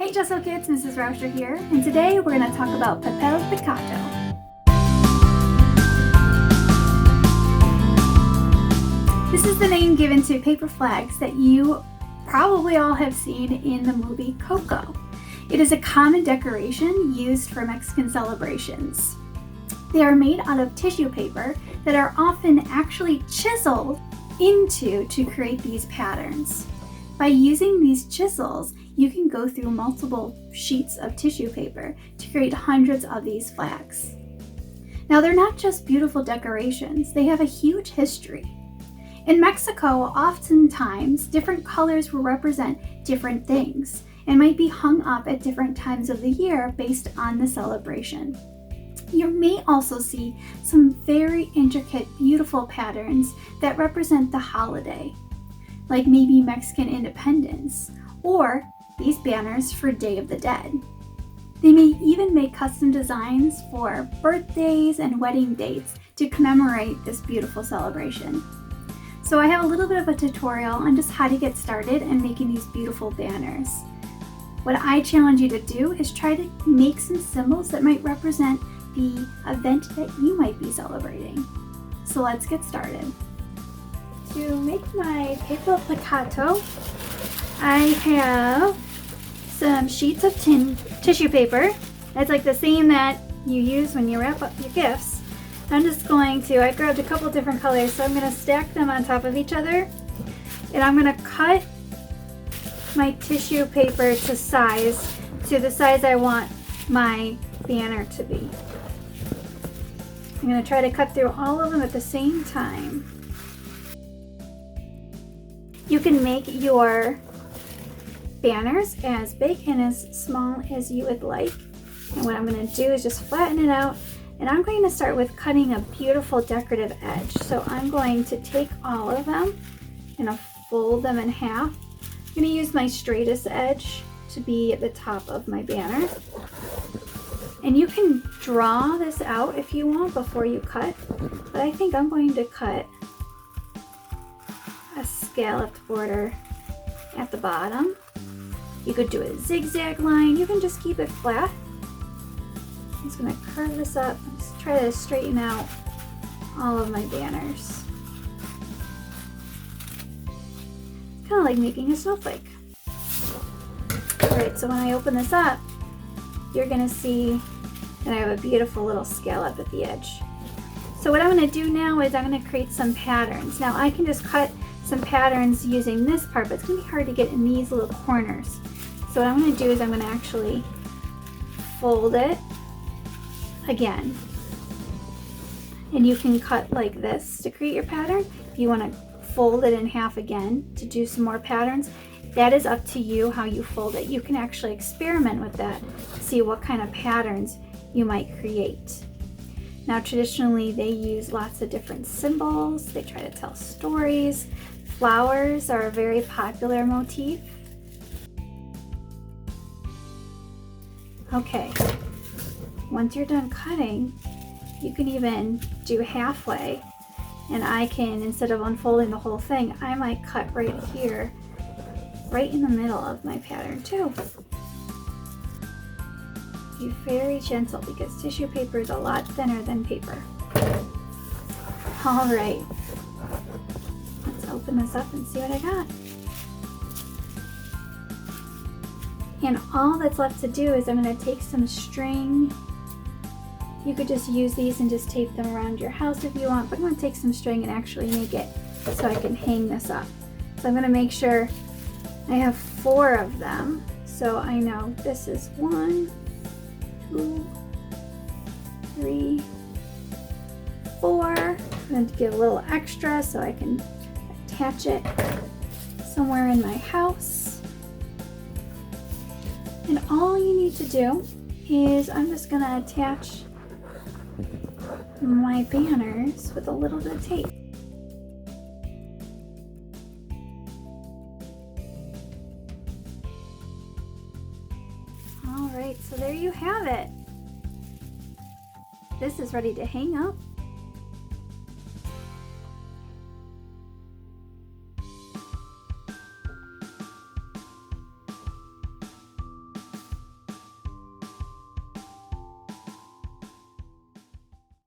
Hey Gessokids, Mrs. Rauscher here, and today we're going to talk about Papel Picado. This is the name given to paper flags that you probably all have seen in the movie Coco. It is a common decoration used for Mexican celebrations. They are made out of tissue paper that are often actually chiseled into to create these patterns. By using these chisels, you can go through multiple sheets of tissue paper to create hundreds of these flags. Now, they're not just beautiful decorations, they have a huge history. In Mexico, oftentimes, different colors will represent different things and might be hung up at different times of the year based on the celebration. You may also see some very intricate, beautiful patterns that represent the holiday, like maybe Mexican independence, or these banners for Day of the Dead. They may even make custom designs for birthdays and wedding dates to commemorate this beautiful celebration. So I have a little bit of a tutorial on just how to get started in making these beautiful banners. What I challenge you to do is try to make some symbols that might represent the event that you might be celebrating. So let's get started. To make my Papel Picado, I have some sheets of tissue paper. It's like the same that you use when you wrap up your gifts. I grabbed a couple different colors, so I'm going to stack them on top of each other. And I'm going to cut my tissue paper to the size I want my banner to be. I'm going to try to cut through all of them at the same time. You can make your banners as big and as small as you would like. And what I'm going to do is just flatten it out. And I'm going to start with cutting a beautiful decorative edge. So I'm going to take all of them and fold them in half. I'm going to use my straightest edge to be at the top of my banner. And you can draw this out if you want before you cut, but I think I'm going to cut a scalloped border at the bottom. You could do a zigzag line, you can just keep it flat. I'm just going to curve this up and just try to straighten out all of my banners. It's kind of like making a snowflake. Alright, so when I open this up, you're going to see that I have a beautiful little scallop at the edge. So what I'm going to do now is I'm going to create some patterns. Now I can just cut some patterns using this part, but it's going to be hard to get in these little corners. So what I'm going to do is I'm going to actually fold it again. And you can cut like this to create your pattern. If you want to fold it in half again to do some more patterns, that is up to you how you fold it. You can actually experiment with that, see what kind of patterns you might create. Now traditionally they use lots of different symbols. They try to tell stories. Flowers are a very popular motif. Okay, once you're done cutting, you can even do halfway, and I can, instead of unfolding the whole thing, I might cut right here, right in the middle of my pattern too. Be very gentle because tissue paper is a lot thinner than paper. All right, let's open this up and see what I got. And all that's left to do is I'm going to take some string. You could just use these and just tape them around your house if you want, but I'm going to take some string and actually make it so I can hang this up. So I'm going to make sure I have 4 of them, so I know this is 1, 2, 3, 4. I'm going to give a little extra so I can attach it somewhere in my house. And all you need to do is I'm just going to attach my banners with a little bit of tape. Alright, so there you have it. This is ready to hang up